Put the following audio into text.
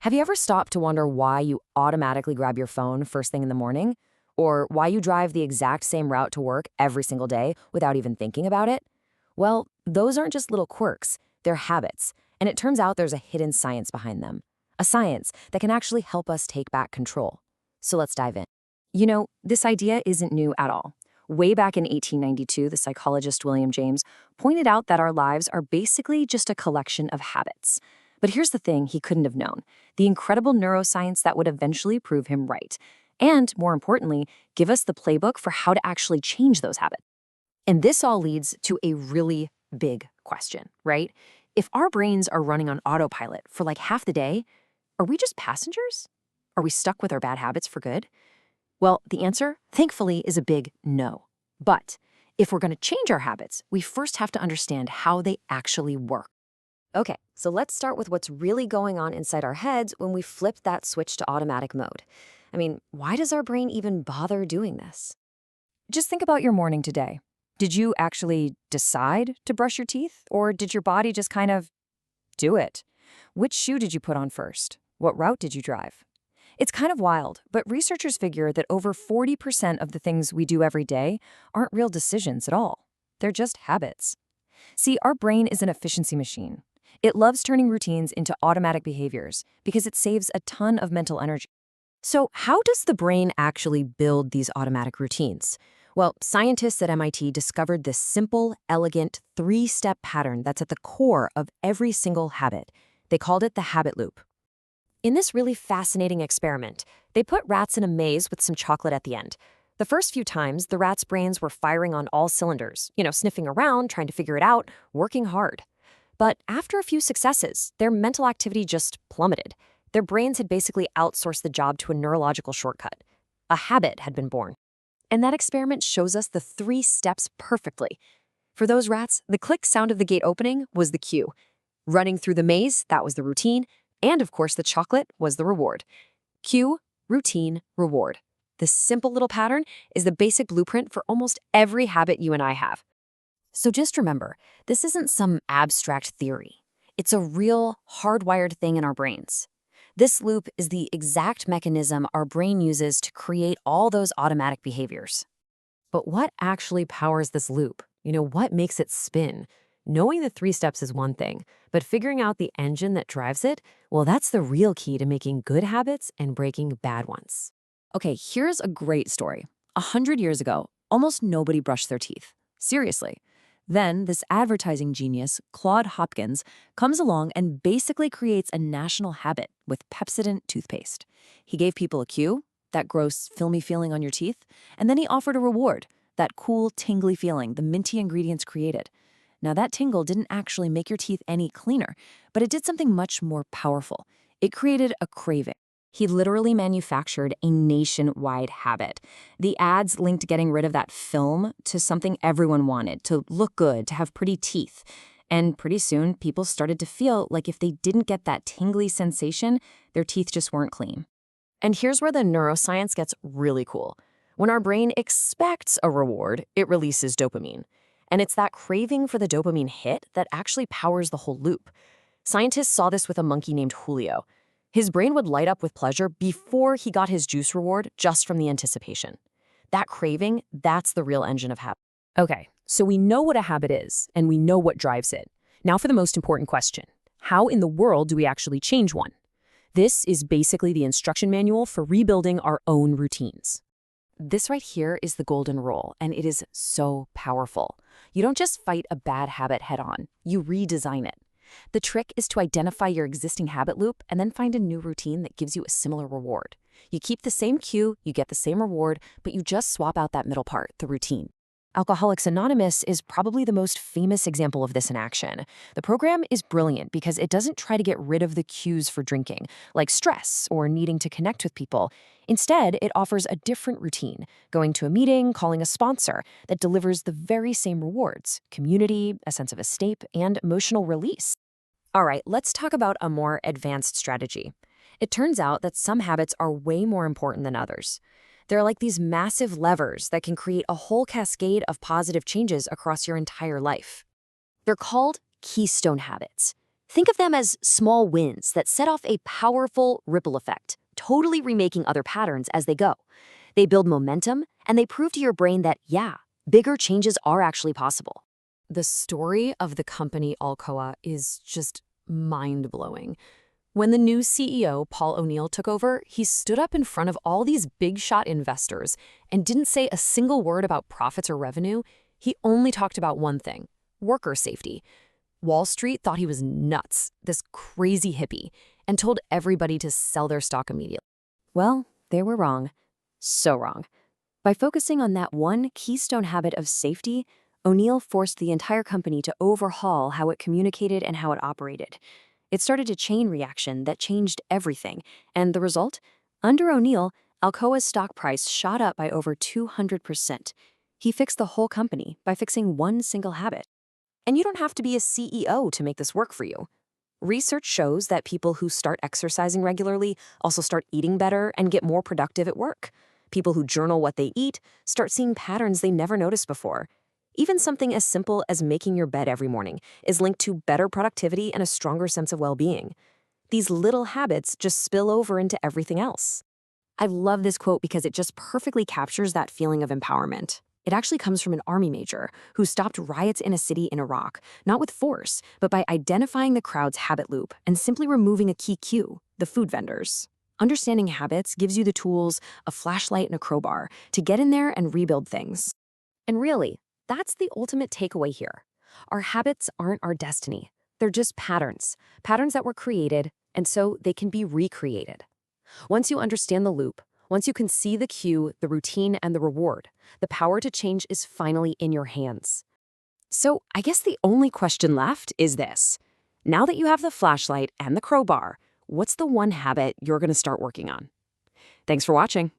Have you ever stopped to wonder why you automatically grab your phone first thing in the morning? Or why you drive the exact same route to work every single day without even thinking about it? Well, those aren't just little quirks, they're habits. And it turns out there's a hidden science behind them. A science that can actually help us take back control. So let's dive in. This idea isn't new at all. Way back in 1892, the psychologist William James pointed out that our lives are basically just a collection of habits. But here's the thing he couldn't have known: the incredible neuroscience that would eventually prove him right. And, more importantly, give us the playbook for how to actually change those habits. And this all leads to a really big question, right? If our brains are running on autopilot for like half the day, are we just passengers? Are we stuck with our bad habits for good? Well, the answer, thankfully, is a big no. But if we're going to change our habits, we first have to understand how they actually work. Okay, so let's start with what's really going on inside our heads when we flip that switch to automatic mode. Why does our brain even bother doing this? Just think about your morning today. Did you actually decide to brush your teeth, or did your body just kind of do it? Which shoe did you put on first? What route did you drive? It's kind of wild, but researchers figure that over 40% of the things we do every day aren't real decisions at all. They're just habits. See, our brain is an efficiency machine. It loves turning routines into automatic behaviors because it saves a ton of mental energy. So how does the brain actually build these automatic routines? Well, scientists at MIT discovered this simple, elegant, three-step pattern that's at the core of every single habit. They called it the habit loop. In this really fascinating experiment, they put rats in a maze with some chocolate at the end. The first few times, the rats' brains were firing on all cylinders, sniffing around, trying to figure it out, working hard. But after a few successes, their mental activity just plummeted. Their brains had basically outsourced the job to a neurological shortcut. A habit had been born. And that experiment shows us the 3 steps perfectly. For those rats, the click sound of the gate opening was the cue. Running through the maze, that was the routine. And of course, the chocolate was the reward. Cue, routine, reward. This simple little pattern is the basic blueprint for almost every habit you and I have. So just remember, this isn't some abstract theory. It's a real, hardwired thing in our brains. This loop is the exact mechanism our brain uses to create all those automatic behaviors. But what actually powers this loop? What makes it spin? Knowing the 3 steps is one thing, but figuring out the engine that drives it, well, that's the real key to making good habits and breaking bad ones. Okay, here's a great story. 100 years ago, almost nobody brushed their teeth. Seriously. Then this advertising genius, Claude Hopkins, comes along and basically creates a national habit with Pepsodent toothpaste. He gave people a cue, that gross, filmy feeling on your teeth, and then he offered a reward, that cool, tingly feeling the minty ingredients created. Now, that tingle didn't actually make your teeth any cleaner, but it did something much more powerful. It created a craving. He literally manufactured a nationwide habit. The ads linked getting rid of that film to something everyone wanted, to look good, to have pretty teeth. And pretty soon, people started to feel like if they didn't get that tingly sensation, their teeth just weren't clean. And here's where the neuroscience gets really cool. When our brain expects a reward, it releases dopamine. And it's that craving for the dopamine hit that actually powers the whole loop. Scientists saw this with a monkey named Julio. His brain would light up with pleasure before he got his juice reward just from the anticipation. That craving, that's the real engine of habit. Okay, so we know what a habit is, and we know what drives it. Now for the most important question. How in the world do we actually change one? This is basically the instruction manual for rebuilding our own routines. This right here is the golden rule, and it is so powerful. You don't just fight a bad habit head-on, you redesign it. The trick is to identify your existing habit loop and then find a new routine that gives you a similar reward. You keep the same cue, you get the same reward, but you just swap out that middle part, the routine. Alcoholics Anonymous is probably the most famous example of this in action. The program is brilliant because it doesn't try to get rid of the cues for drinking, like stress or needing to connect with people. Instead, it offers a different routine, going to a meeting, calling a sponsor, that delivers the very same rewards: community, a sense of escape, and emotional release. All right, let's talk about a more advanced strategy. It turns out that some habits are way more important than others. They're like these massive levers that can create a whole cascade of positive changes across your entire life. They're called keystone habits. Think of them as small wins that set off a powerful ripple effect, totally remaking other patterns as they go. They build momentum, and they prove to your brain that, yeah, bigger changes are actually possible. The story of the company Alcoa is just mind-blowing. When the new CEO, Paul O'Neill, took over, he stood up in front of all these big-shot investors and didn't say a single word about profits or revenue. He only talked about one thing: worker safety. Wall Street thought he was nuts, this crazy hippie, and told everybody to sell their stock immediately. Well, they were wrong. So wrong. By focusing on that one keystone habit of safety, O'Neill forced the entire company to overhaul how it communicated and how it operated. It started a chain reaction that changed everything, and the result? Under O'Neill, Alcoa's stock price shot up by over 200%. He fixed the whole company by fixing one single habit. And you don't have to be a CEO to make this work for you. Research shows that people who start exercising regularly also start eating better and get more productive at work. People who journal what they eat start seeing patterns they never noticed before. Even something as simple as making your bed every morning is linked to better productivity and a stronger sense of well-being. These little habits just spill over into everything else. I love this quote because it just perfectly captures that feeling of empowerment. It actually comes from an army major who stopped riots in a city in Iraq, not with force, but by identifying the crowd's habit loop and simply removing a key cue: the food vendors. Understanding habits gives you the tools, a flashlight and a crowbar, to get in there and rebuild things. And really, that's the ultimate takeaway here. Our habits aren't our destiny. They're just patterns that were created, and so they can be recreated. Once you understand the loop, once you can see the cue, the routine, and the reward, the power to change is finally in your hands. So I guess the only question left is this. Now that you have the flashlight and the crowbar, what's the one habit you're going to start working on? Thanks for watching.